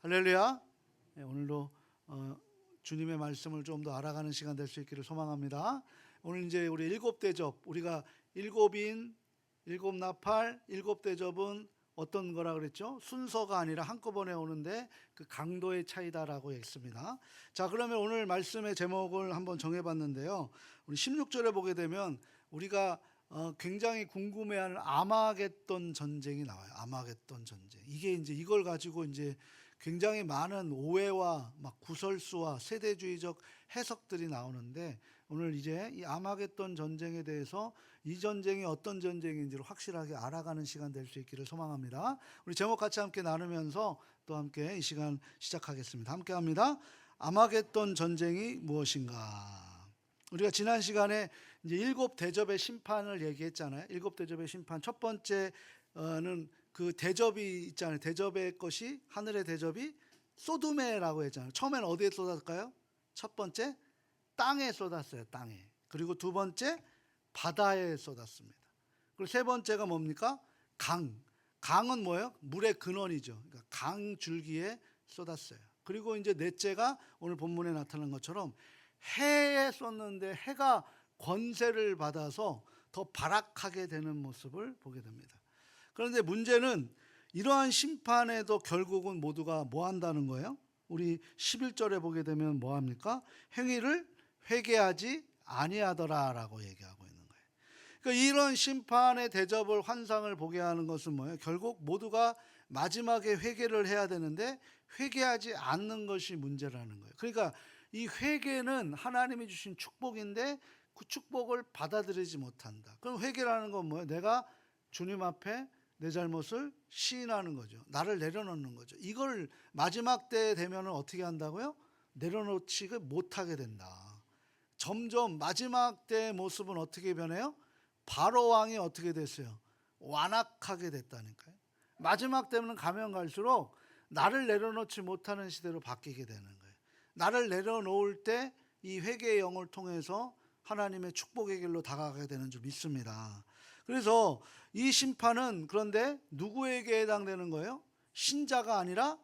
할렐루야. 오늘도 주님의 말씀을 좀 더 알아가는 시간 될 수 있기를 소망합니다. 오늘 이제 우리 일곱 대접, 우리가 일곱인, 일곱 나팔, 일곱 대접은 어떤 거라 그랬죠? 순서가 아니라 한꺼번에 오는데 그 강도의 차이다라고 했습니다. 자, 그러면 오늘 말씀의 제목을 한번 정해봤는데요. 우리 16절에 보게 되면 우리가 굉장히 궁금해하는 아마겟돈 전쟁이 나와요. 아마겟돈 전쟁. 이게 이제 이걸 가지고 이제 굉장히 많은 오해와 막 구설수와 세대주의적 해석들이 나오는데, 오늘 이제 이 아마겟돈 전쟁에 대해서 이 전쟁이 어떤 전쟁인지를 확실하게 알아가는 시간 될 수 있기를 소망합니다. 우리 제목 같이 함께 나누면서 또 함께 이 시간 시작하겠습니다. 함께 합니다. 아마겟돈 전쟁이 무엇인가? 우리가 지난 시간에 이제 일곱 대접의 심판을 얘기했잖아요. 일곱 대접의 심판. 첫 번째는 그 대접이 있잖아요. 대접의 것이, 하늘의 대접이 소돔에라고 했잖아요. 처음에는 어디에 쏟았을까요? 첫 번째 땅에 쏟았어요. 땅에. 그리고 두 번째 바다에 쏟았습니다. 그리고 세 번째가 뭡니까? 강은 뭐예요? 물의 근원이죠. 그러니까 강 줄기에 쏟았어요. 그리고 이제 넷째가 오늘 본문에 나타난 것처럼 해에 쏟는데 해가 권세를 받아서 더 발악하게 되는 모습을 보게 됩니다. 그런데 문제는 이러한 심판에도 결국은 모두가 뭐 한다는 거예요? 우리 11절에 보게 되면 뭐 합니까? 행위를 회개하지 아니하더라라고 얘기하고 있는 거예요. 그러니까 이런 심판의 대접을, 환상을 보게 하는 것은 뭐예요? 결국 모두가 마지막에 회개를 해야 되는데 회개하지 않는 것이 문제라는 거예요. 그러니까 이 회개는 하나님이 주신 축복인데 그 축복을 받아들이지 못한다. 그럼 회개라는 건 뭐예요? 내가 주님 앞에 내 잘못을 시인하는 거죠. 나를 내려놓는 거죠. 이걸 마지막 때 되면 어떻게 한다고요? 내려놓지 못하게 된다. 점점 마지막 때의 모습은 어떻게 변해요? 바로 왕이 어떻게 됐어요? 완악하게 됐다니까요. 마지막 때는 가면 갈수록 나를 내려놓지 못하는 시대로 바뀌게 되는 거예요. 나를 내려놓을 때 이 회개의 영을 통해서 하나님의 축복의 길로 다가가게 되는 줄 믿습니다. 그래서 이 심판은 그런데 누구에게 해당되는 거예요? 신자가 아니라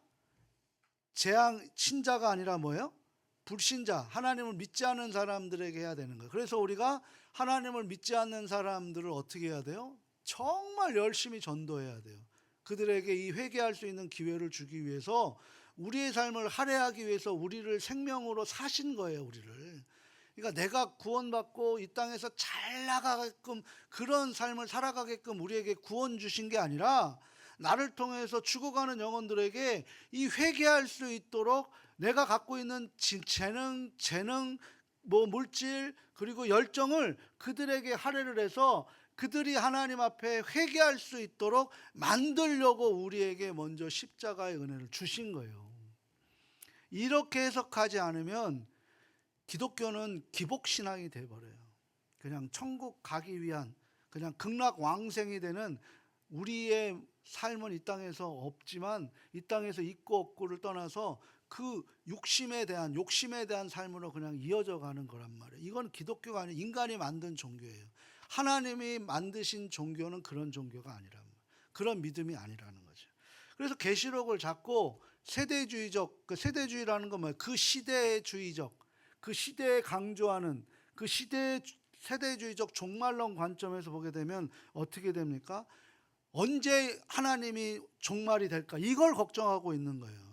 신자가 아니라 뭐예요? 불신자, 하나님을 믿지 않는 사람들에게 해야 되는 거예요. 그래서 우리가 하나님을 믿지 않는 사람들을 어떻게 해야 돼요? 정말 열심히 전도해야 돼요. 그들에게 이 회개할 수 있는 기회를 주기 위해서, 우리의 삶을 할애하기 위해서 우리를 생명으로 사신 거예요. 우리를. 그러니까 내가 구원받고 이 땅에서 잘 나가게끔, 그런 삶을 살아가게끔 우리에게 구원 주신 게 아니라 나를 통해서 죽어가는 영혼들에게 이 회개할 수 있도록 내가 갖고 있는 재능, 물질, 그리고 열정을 그들에게 할애를 해서 그들이 하나님 앞에 회개할 수 있도록 만들려고 우리에게 먼저 십자가의 은혜를 주신 거예요. 이렇게 해석하지 않으면 기독교는 기복신앙이 돼버려요. 그냥 천국 가기 위한, 그냥 극락왕생이 되는, 우리의 삶은 이 땅에서 없지만 이 땅에서 있고 없고를 떠나서 그 욕심에 대한 삶으로 그냥 이어져 가는 거란 말이에요. 이건 기독교가 아니라 인간이 만든 종교예요. 하나님이 만드신 종교는 그런 종교가 아니란 말이에요. 그런 믿음이 아니라는 거죠. 그래서 계시록을 잡고 세대주의적, 그 세대주의라는 건 뭐예요? 그 시대주의적, 그 시대에 강조하는 그 세대주의적 종말론 관점에서 보게 되면 어떻게 됩니까? 언제 하나님이 종말이 될까? 이걸 걱정하고 있는 거예요.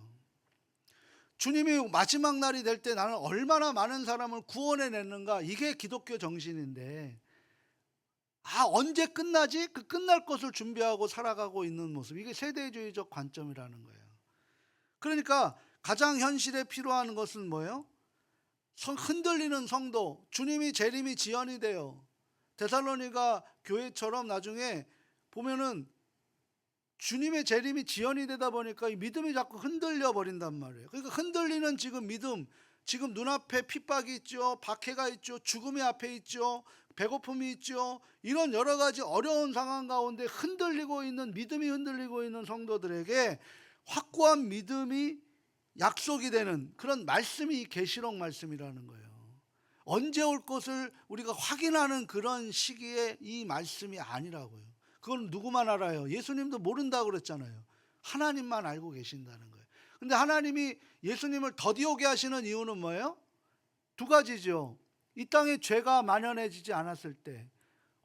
주님이 마지막 날이 될 때 나는 얼마나 많은 사람을 구원해냈는가? 이게 기독교 정신인데, 언제 끝나지? 그 끝날 것을 준비하고 살아가고 있는 모습, 이게 세대주의적 관점이라는 거예요. 그러니까 가장 현실에 필요한 것은 뭐예요? 흔들리는 성도, 주님이 재림이 지연이 돼요. 데살로니가 교회처럼 나중에 보면은 주님의 재림이 지연이 되다 보니까 이 믿음이 자꾸 흔들려 버린단 말이에요. 그러니까 흔들리는 지금 믿음, 지금 눈앞에 핍박이 있죠, 박해가 있죠, 죽음이 앞에 있죠, 배고픔이 있죠, 이런 여러 가지 어려운 상황 가운데 흔들리고 있는, 믿음이 흔들리고 있는 성도들에게 확고한 믿음이 약속이 되는 그런 말씀이 이 계시록 말씀이라는 거예요. 언제 올 것을 우리가 확인하는 그런 시기에 이 말씀이 아니라고요. 그건 누구만 알아요? 예수님도 모른다고 그랬잖아요. 하나님만 알고 계신다는 거예요. 근데 하나님이 예수님을 더디 오게 하시는 이유는 뭐예요? 두 가지죠. 이 땅에 죄가 만연해지지 않았을 때,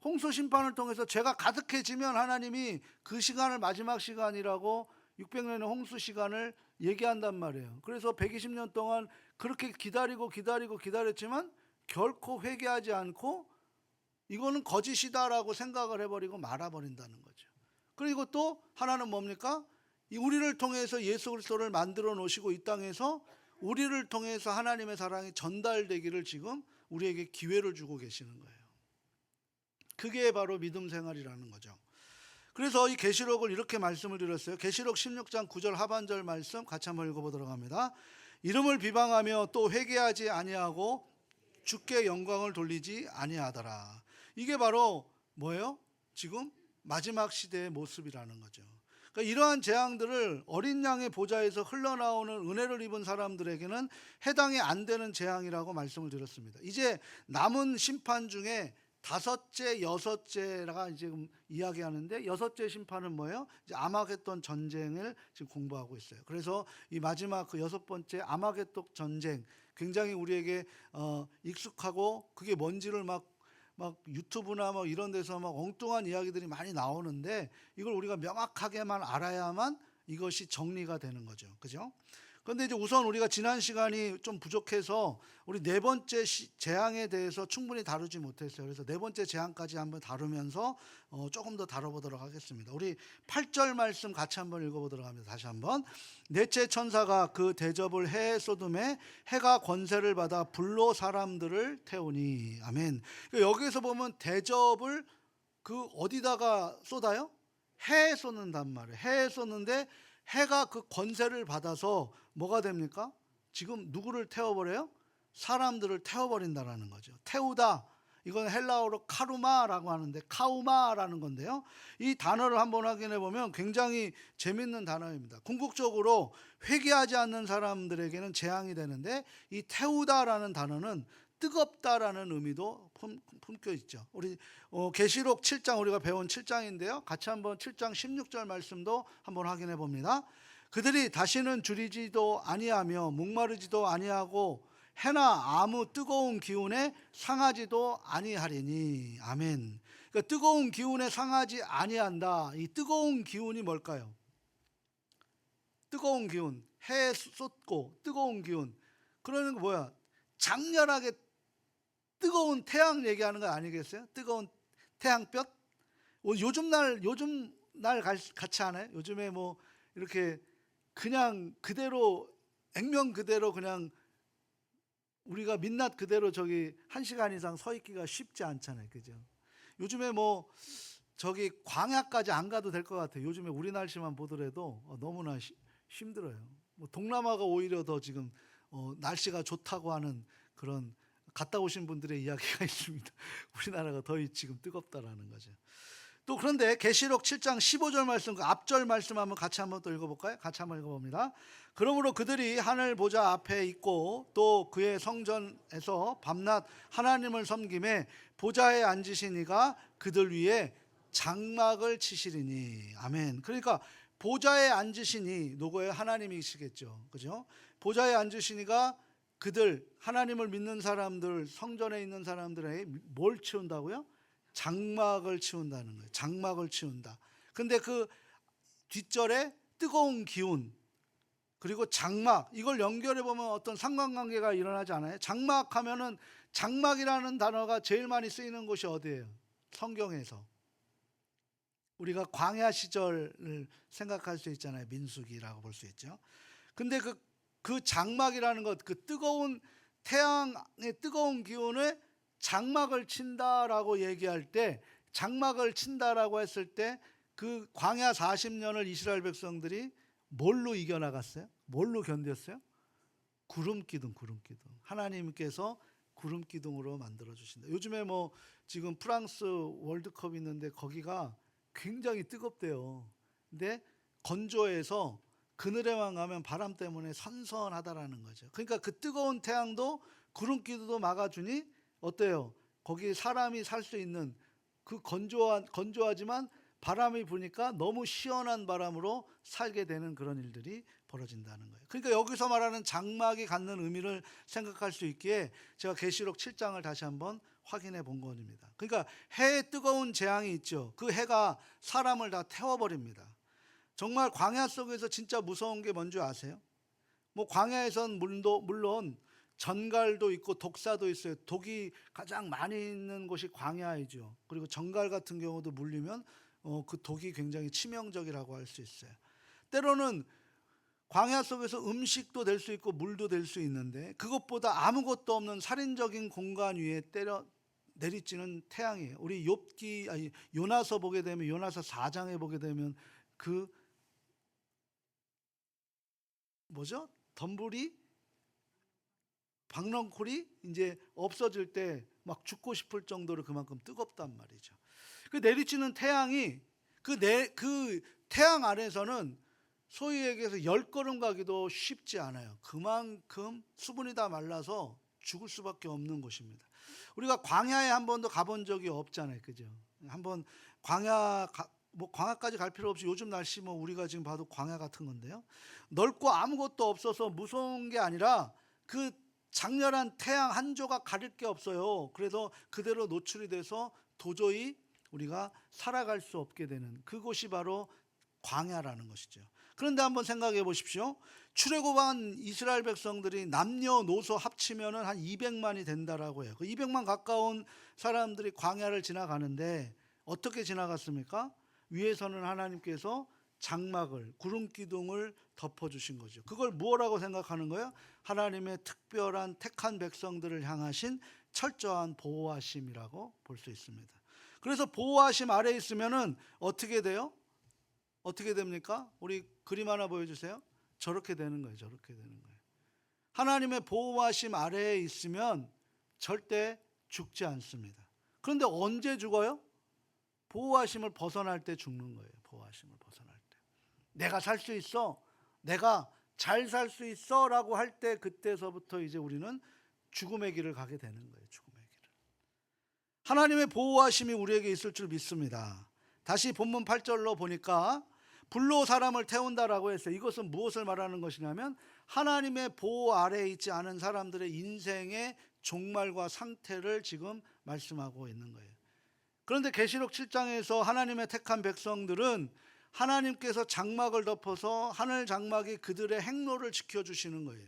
홍수 심판을 통해서 죄가 가득해지면 하나님이 그 시간을 마지막 시간이라고 600년의 홍수 시간을 얘기한단 말이에요. 그래서 120년 동안 그렇게 기다렸지만 결코 회개하지 않고 이거는 거짓이다라고 생각을 해버리고 말아버린다는 거죠. 그리고 또 하나는 뭡니까? 우리를 통해서 예수 그리스도를 만들어 놓으시고 이 땅에서 우리를 통해서 하나님의 사랑이 전달되기를 지금 우리에게 기회를 주고 계시는 거예요. 그게 바로 믿음 생활이라는 거죠. 그래서 이 계시록을 이렇게 말씀을 드렸어요. 계시록 16장 9절 하반절 말씀 같이 한번 읽어보도록 합니다. 이름을 비방하며 또 회개하지 아니하고 주께 영광을 돌리지 아니하더라. 이게 바로 뭐예요? 지금 마지막 시대의 모습이라는 거죠. 그러니까 이러한 재앙들을 어린 양의 보좌에서 흘러나오는 은혜를 입은 사람들에게는 해당이 안 되는 재앙이라고 말씀을 드렸습니다. 이제 남은 심판 중에 다섯째, 여섯째가 지금 이야기하는데, 여섯째 심판은 뭐예요? 이제 아마겟돈 전쟁을 지금 공부하고 있어요. 그래서 이 마지막 그 여섯 번째 아마겟돈 전쟁, 굉장히 우리에게 익숙하고 그게 뭔지를 막 유튜브나 뭐 이런 데서 막 엉뚱한 이야기들이 많이 나오는데, 이걸 우리가 명확하게만 알아야만 이것이 정리가 되는 거죠. 그죠? 그런데 이제 우선 우리가 지난 시간이 좀 부족해서 우리 네 번째 재앙에 대해서 충분히 다루지 못했어요. 그래서 네 번째 재앙까지 한번 다루면서 조금 더 다뤄보도록 하겠습니다. 우리 8절 말씀 같이 한번 읽어보도록 합니다. 다시 한번. 넷째 천사가 그 대접을 해에 쏟음에 해가 권세를 받아 불로 사람들을 태우니. 아멘. 여기에서 보면 대접을 그 어디다가 쏟아요? 해에 쏟는단 말이에요. 해에 쏟는데 해가 그 권세를 받아서 뭐가 됩니까? 지금 누구를 태워버려요? 사람들을 태워버린다라는 거죠. 태우다, 이건 헬라어로 카루마라고 하는데 카우마라는 건데요, 이 단어를 한번 확인해 보면 굉장히 재밌는 단어입니다. 궁극적으로 회개하지 않는 사람들에게는 재앙이 되는데, 이 태우다라는 단어는 뜨겁다라는 의미도 품겨 있죠. 우리 계시록 7장, 우리가 배운 7장인데요. 같이 한번 7장 16절 말씀도 한번 확인해 봅니다. 그들이 다시는 줄이지도 아니하며 목마르지도 아니하고 해나 아무 뜨거운 기운에 상하지도 아니하리니. 아멘. 그러니까 뜨거운 기운에 상하지 아니한다. 이 뜨거운 기운이 뭘까요? 뜨거운 기운, 해에 쏟고 뜨거운 기운. 그러는 거 뭐야? 장렬하게 뜨거운 태양 얘기하는 거 아니겠어요? 뜨거운 태양볕? 요즘 날 같이 하네. 요즘에 뭐 이렇게 그냥 그대로 액면 그대로 그냥 우리가 민낯 그대로 저기 1시간 이상 서 있기가 쉽지 않잖아요. 그죠? 요즘에 뭐 저기 광야까지 안 가도 될 것 같아요. 요즘에 우리 날씨만 보더라도 너무나 힘들어요. 뭐 동남아가 오히려 더 지금 날씨가 좋다고 하는 그런 갔다 오신 분들의 이야기가 있습니다. 우리나라가 더 지금 뜨겁다라는 거죠. 또 그런데 계시록 7장 15절 말씀, 그 앞절 말씀 한번 같이 한번 또 읽어볼까요? 같이 한번 읽어봅니다. 그러므로 그들이 하늘 보좌 앞에 있고 또 그의 성전에서 밤낮 하나님을 섬김에 보좌에 앉으신 이가 그들 위에 장막을 치시리니. 아멘. 그러니까 보좌에 앉으신 이 누구예요? 하나님이시겠죠. 그죠? 보좌에 앉으신 이가 그들 하나님을 믿는 사람들, 성전에 있는 사람들에게 뭘 치운다고요? 장막을 치운다는 거예요. 장막을 치운다. 근데 그 뒷절에 뜨거운 기운, 그리고 장막, 이걸 연결해 보면 어떤 상관관계가 일어나지 않아요? 장막하면은, 장막이라는 단어가 제일 많이 쓰이는 곳이 어디예요? 성경에서. 우리가 광야 시절을 생각할 수 있잖아요. 민수기라고 볼 수 있죠. 근데 그 장막이라는 것, 그 뜨거운 태양의 뜨거운 기운에 장막을 친다라고 얘기할 때, 장막을 친다라고 했을 때 그 광야 40년을 이스라엘 백성들이 뭘로 이겨나갔어요? 뭘로 견뎠어요? 구름기둥. 하나님께서 구름기둥으로 만들어 주신다. 요즘에 뭐 지금 프랑스 월드컵 있는데 거기가 굉장히 뜨겁대요. 근데 건조해서 그늘에만 가면 바람 때문에 선선하다라는 거죠. 그러니까 그 뜨거운 태양도 구름기둥도 막아주니 어때요? 거기 사람이 살 수 있는 그 건조하지만 바람이 부니까 너무 시원한 바람으로 살게 되는 그런 일들이 벌어진다는 거예요. 그러니까 여기서 말하는 장막이 갖는 의미를 생각할 수 있기에 제가 계시록 7장을 다시 한번 확인해 본 겁니다. 그러니까 해의 뜨거운 재앙이 있죠. 그 해가 사람을 다 태워버립니다. 정말 광야 속에서 진짜 무서운 게 뭔지 아세요? 뭐 광야에선 물론 전갈도 있고 독사도 있어요. 독이 가장 많이 있는 곳이 광야이죠. 그리고 전갈 같은 경우도 물리면 그 독이 굉장히 치명적이라고 할 수 있어요. 때로는 광야 속에서 음식도 될 수 있고 물도 될 수 있는데 그것보다 아무것도 없는 살인적인 공간 위에 내리쬐는 태양이에요. 우리 요나서 보게 되면, 요나서 4장에 보게 되면 그 뭐죠? 덤불이 박넝쿨이 이제 없어질 때 막 죽고 싶을 정도로 그만큼 뜨겁단 말이죠. 그 내리쬐는 태양이 그 태양 안에서는 소위 얘기해서 10걸음 가기도 쉽지 않아요. 그만큼 수분이 다 말라서 죽을 수밖에 없는 곳입니다. 우리가 광야에 한 번도 가본 적이 없잖아요. 그죠? 한번 광야까지 갈 필요 없이 요즘 날씨 우리가 지금 봐도 광야 같은 건데요. 넓고 아무것도 없어서 무서운 게 아니라 그 장렬한 태양 한 조각 가릴 게 없어요. 그래서 그대로 노출이 돼서 도저히 우리가 살아갈 수 없게 되는 그곳이 바로 광야라는 것이죠. 그런데 한번 생각해 보십시오. 출애굽한 이스라엘 백성들이 남녀노소 합치면 한 200만이 된다라고 해요. 그 200만 가까운 사람들이 광야를 지나가는데 어떻게 지나갔습니까? 위에서는 하나님께서 장막을, 구름 기둥을 덮어주신 거죠. 그걸 무엇라고 생각하는 거예요? 하나님의 특별한 택한 백성들을 향하신 철저한 보호하심이라고 볼 수 있습니다. 그래서 보호하심 아래에 있으면은 어떻게 돼요? 어떻게 됩니까? 우리 그림 하나 보여주세요. 저렇게 되는 거예요. 저렇게 되는 거예요. 하나님의 보호하심 아래에 있으면 절대 죽지 않습니다. 그런데 언제 죽어요? 보호하심을 벗어날 때 죽는 거예요. 보호하심을 벗어날 때. 내가 살 수 있어. 내가 잘 살 수 있어 라고 할 때 그때서부터 이제 우리는 죽음의 길을 가게 되는 거예요. 죽음의 길을. 하나님의 보호하심이 우리에게 있을 줄 믿습니다. 다시 본문 8절로 보니까 불로 사람을 태운다라고 했어요. 이것은 무엇을 말하는 것이냐면 하나님의 보호 아래에 있지 않은 사람들의 인생의 종말과 상태를 지금 말씀하고 있는 거예요. 그런데 계시록 7장에서 하나님의 택한 백성들은 하나님께서 장막을 덮어서 하늘 장막이 그들의 행로를 지켜주시는 거예요.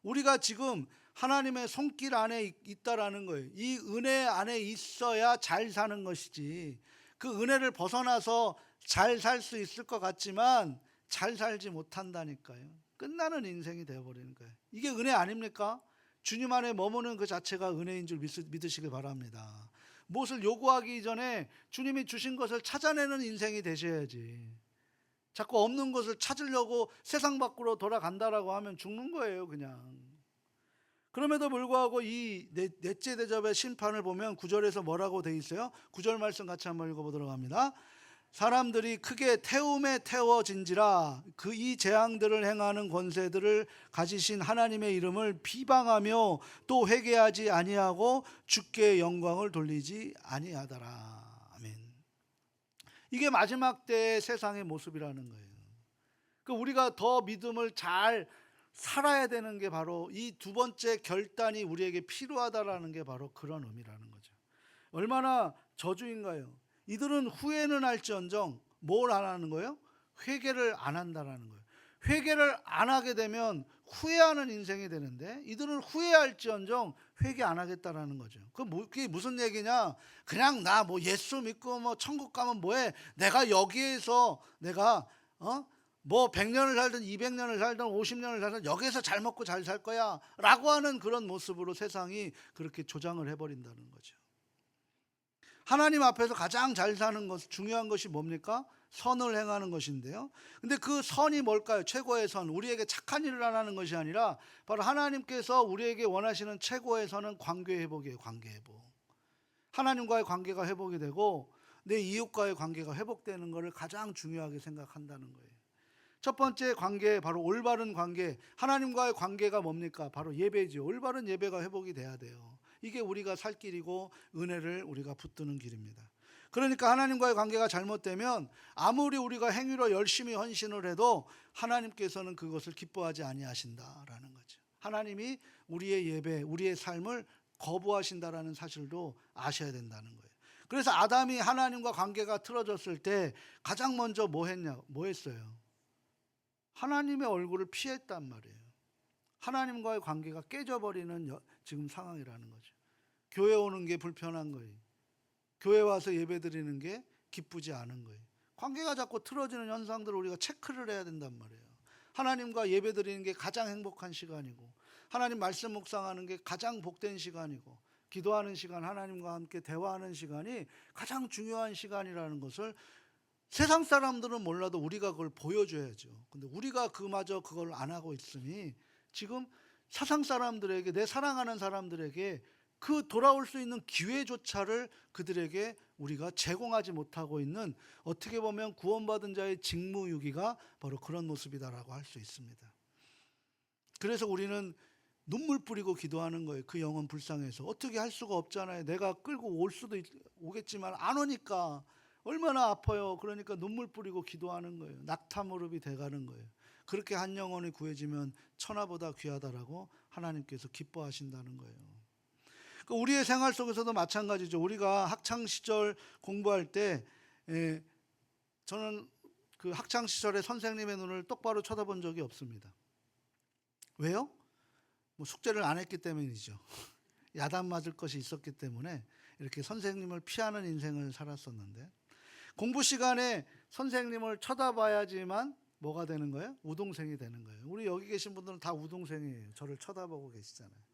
우리가 지금 하나님의 손길 안에 있다라는 거예요. 이 은혜 안에 있어야 잘 사는 것이지, 그 은혜를 벗어나서 잘 살 수 있을 것 같지만 잘 살지 못한다니까요. 끝나는 인생이 되어버리는 거예요. 이게 은혜 아닙니까? 주님 안에 머무는 그 자체가 은혜인 줄 믿으시길 바랍니다. 무엇을 요구하기 전에 주님이 주신 것을 찾아내는 인생이 되셔야지. 자꾸 없는 것을 찾으려고 세상 밖으로 돌아간다라고 하면 죽는 거예요, 그냥. 그럼에도 불구하고 이 넷째 대접의 심판을 보면 9절에서 뭐라고 돼 있어요? 9절 말씀 같이 한번 읽어보도록 합니다. 사람들이 크게 태움에 태워진지라 그 이 재앙들을 행하는 권세들을 가지신 하나님의 이름을 비방하며 또 회개하지 아니하고 주께 영광을 돌리지 아니하더라. 아멘. 이게 마지막 때의 세상의 모습이라는 거예요. 우리가 더 믿음을 잘 살아야 되는 게 바로 이 두 번째 결단이 우리에게 필요하다라는 게 바로 그런 의미라는 거죠. 얼마나 저주인가요? 이들은 후회는 할지언정 뭘 안 하는 거예요? 회개를 안 한다라는 거예요. 회개를 안 하게 되면 후회하는 인생이 되는데 이들은 후회할지언정 회개 안 하겠다라는 거죠. 그게 무슨 얘기냐? 그냥 나 예수 믿고 천국 가면 뭐해? 내가 여기에서 내가 100년을 살든 200년을 살든 50년을 살든 여기에서 잘 먹고 잘 살 거야 라고 하는 그런 모습으로 세상이 그렇게 조장을 해버린다는 거죠. 하나님 앞에서 가장 잘 사는 것, 중요한 것이 뭡니까? 선을 행하는 것인데요. 근데 그 선이 뭘까요? 최고의 선, 우리에게 착한 일을 안 하는 것이 아니라 바로 하나님께서 우리에게 원하시는 최고의 선은 관계 회복이에요. 관계 회복. 하나님과의 관계가 회복이 되고 내 이웃과의 관계가 회복되는 것을 가장 중요하게 생각한다는 거예요. 첫 번째 관계, 바로 올바른 관계. 하나님과의 관계가 뭡니까? 바로 예배죠. 올바른 예배가 회복이 돼야 돼요. 이게 우리가 살 길이고 은혜를 우리가 붙드는 길입니다. 그러니까 하나님과의 관계가 잘못되면 아무리 우리가 행위로 열심히 헌신을 해도 하나님께서는 그것을 기뻐하지 아니하신다라는 거죠. 하나님이 우리의 예배, 우리의 삶을 거부하신다라는 사실도 아셔야 된다는 거예요. 그래서 아담이 하나님과 관계가 틀어졌을 때 가장 먼저 뭐 했어요? 하나님의 얼굴을 피했단 말이에요. 하나님과의 관계가 깨져버리는 지금 상황이라는 거죠. 교회 오는 게 불편한 거예요. 교회 와서 예배 드리는 게 기쁘지 않은 거예요. 관계가 자꾸 틀어지는 현상들을 우리가 체크를 해야 된단 말이에요. 하나님과 예배 드리는 게 가장 행복한 시간이고, 하나님 말씀 묵상하는 게 가장 복된 시간이고, 기도하는 시간, 하나님과 함께 대화하는 시간이 가장 중요한 시간이라는 것을 세상 사람들은 몰라도 우리가 그걸 보여줘야죠. 근데 우리가 그마저 그걸 안 하고 있으니 지금 세상 사람들에게, 내 사랑하는 사람들에게 그 돌아올 수 있는 기회조차를 그들에게 우리가 제공하지 못하고 있는, 어떻게 보면 구원받은 자의 직무유기가 바로 그런 모습이다라고 할 수 있습니다. 그래서 우리는 눈물 뿌리고 기도하는 거예요. 그 영혼 불쌍해서. 어떻게 할 수가 없잖아요. 내가 끌고 올 수도 오겠지만 안 오니까 얼마나 아파요. 그러니까 눈물 뿌리고 기도하는 거예요. 낙타 무릎이 돼가는 거예요. 그렇게 한 영혼이 구해지면 천하보다 귀하다라고 하나님께서 기뻐하신다는 거예요. 우리의 생활 속에서도 마찬가지죠. 우리가 학창시절 공부할 때 저는 그 학창시절에 선생님의 눈을 똑바로 쳐다본 적이 없습니다. 왜요? 숙제를 안 했기 때문이죠. 야단 맞을 것이 있었기 때문에 이렇게 선생님을 피하는 인생을 살았었는데, 공부 시간에 선생님을 쳐다봐야지만 뭐가 되는 거예요? 우동생이 되는 거예요. 우리 여기 계신 분들은 다 우동생이에요. 저를 쳐다보고 계시잖아요.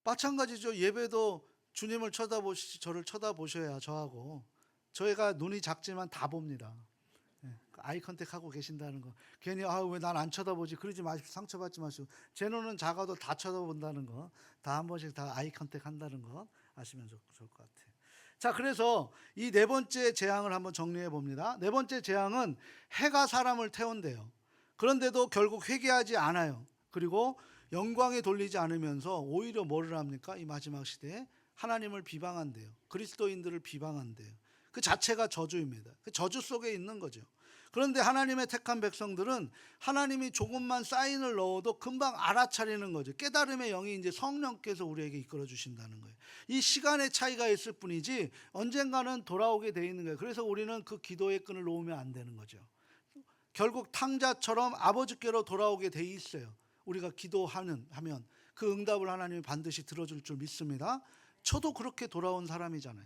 마찬가지죠. 예배도 주님을 쳐다보시지 저를 쳐다보셔야 저하고, 저희가 눈이 작지만 다 봅니다. 아이 컨택하고 계신다는 거. 괜히 왜 난 안 쳐다보지 그러지 마시고, 상처받지 마시고, 제 눈은 작아도 다 쳐다본다는 거, 다 한 번씩 다 아이 컨택 한다는 거 아시면 좋을 것 같아요. 자, 그래서 이 네 번째 재앙을 한번 정리해 봅니다. 네 번째 재앙은 해가 사람을 태운대요. 그런데도 결국 회개하지 않아요. 그리고 영광에 돌리지 않으면서 오히려 뭐를 합니까? 이 마지막 시대에 하나님을 비방한대요. 그리스도인들을 비방한대요. 그 자체가 저주입니다. 그 저주 속에 있는 거죠. 그런데 하나님의 택한 백성들은 하나님이 조금만 사인을 넣어도 금방 알아차리는 거죠. 깨달음의 영이 이제 성령께서 우리에게 이끌어 주신다는 거예요. 이 시간의 차이가 있을 뿐이지 언젠가는 돌아오게 돼 있는 거예요. 그래서 우리는 그 기도의 끈을 놓으면 안 되는 거죠. 결국 탕자처럼 아버지께로 돌아오게 돼 있어요. 우리가 기도하면 그 응답을 하나님이 반드시 들어줄 줄 믿습니다. 저도 그렇게 돌아온 사람이잖아요.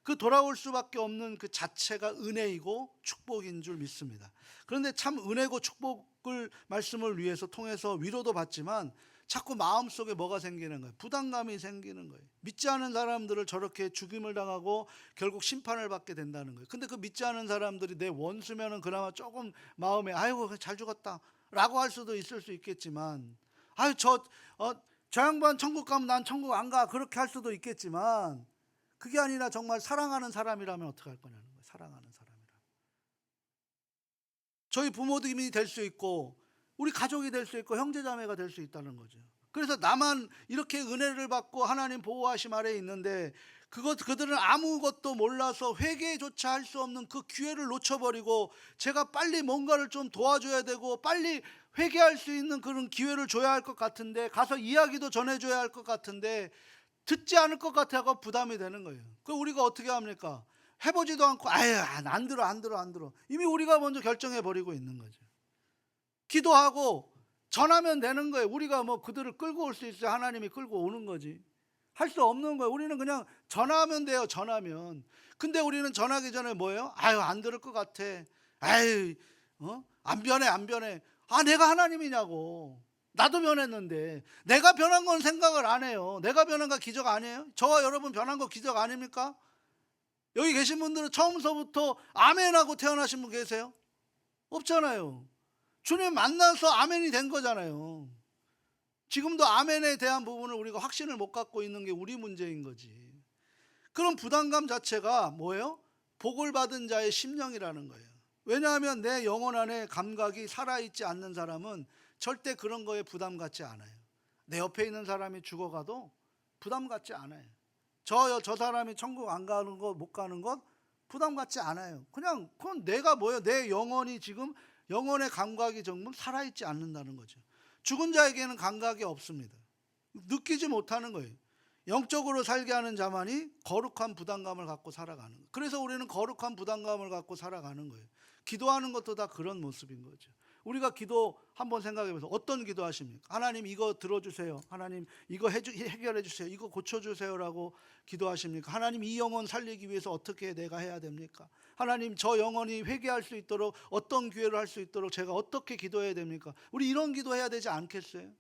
그 돌아올 수밖에 없는 그 자체가 은혜이고 축복인 줄 믿습니다. 그런데 참 은혜고 축복을 말씀을 위해서 통해서 위로도 받지만 자꾸 마음속에 뭐가 생기는 거예요? 부담감이 생기는 거예요. 믿지 않은 사람들을 저렇게 죽임을 당하고 결국 심판을 받게 된다는 거예요. 근데 그 믿지 않은 사람들이 내 원수면은 그나마 조금 마음에 아이고 잘 죽었다 라고 할 수도 있을 수 있겠지만, 저 양반 천국 가면 난 천국 안 가 그렇게 할 수도 있겠지만, 그게 아니라 정말 사랑하는 사람이라면 어떻게 할 거냐는 거예요. 사랑하는 사람이라면 저희 부모님이 될 수 있고 우리 가족이 될 수 있고 형제자매가 될 수 있다는 거죠. 그래서 나만 이렇게 은혜를 받고 하나님 보호하심 아래에 있는데 그들은 아무것도 몰라서 회개조차 할 수 없는 그 기회를 놓쳐버리고, 제가 빨리 뭔가를 좀 도와줘야 되고 빨리 회개할 수 있는 그런 기회를 줘야 할 것 같은데, 가서 이야기도 전해줘야 할 것 같은데 듣지 않을 것 같아서 부담이 되는 거예요. 그 우리가 어떻게 합니까? 해보지도 않고 안 들어 이미 우리가 먼저 결정해 버리고 있는 거죠. 기도하고 전하면 되는 거예요. 우리가 그들을 끌고 올 수 있어요? 하나님이 끌고 오는 거지. 할 수 없는 거예요. 우리는 그냥 전하면 돼요. 전하면. 근데 우리는 전하기 전에 뭐예요? 안 들을 것 같아. 안 변해. 내가 하나님이냐고. 나도 변했는데. 내가 변한 건 생각을 안 해요. 내가 변한 거 기적 아니에요? 저와 여러분 변한 거 기적 아닙니까? 여기 계신 분들은 처음서부터 아멘하고 태어나신 분 계세요? 없잖아요. 주님 만나서 아멘이 된 거잖아요. 지금도 아멘에 대한 부분을 우리가 확신을 못 갖고 있는 게 우리 문제인 거지. 그런 부담감 자체가 뭐예요? 복을 받은 자의 심령이라는 거예요. 왜냐하면 내 영혼 안에 감각이 살아있지 않는 사람은 절대 그런 거에 부담 갖지 않아요. 내 옆에 있는 사람이 죽어가도 부담 갖지 않아요. 저 사람이 천국 안 가는 것, 못 가는 것 부담 갖지 않아요. 그냥 그건 내가 뭐예요? 내 영혼이 지금 영혼의 감각이 정말 살아있지 않는다는 거죠. 죽은 자에게는 감각이 없습니다. 느끼지 못하는 거예요. 영적으로 살게 하는 자만이 거룩한 부담감을 갖고 살아가는 거예요. 그래서 우리는 거룩한 부담감을 갖고 살아가는 거예요. 기도하는 것도 다 그런 모습인 거죠. 우리가 기도 한번 생각해 보세요. 어떤 기도 하십니까? 하나님 이거 들어주세요. 하나님 이거 해결해 주세요. 이거 고쳐주세요라고 기도하십니까? 하나님 이 영혼 살리기 위해서 어떻게 내가 해야 됩니까? 하나님 저 영혼이 회개할 수 있도록 어떤 기회를 할 수 있도록 제가 어떻게 기도해야 됩니까? 우리 이런 기도해야 되지 않겠어요?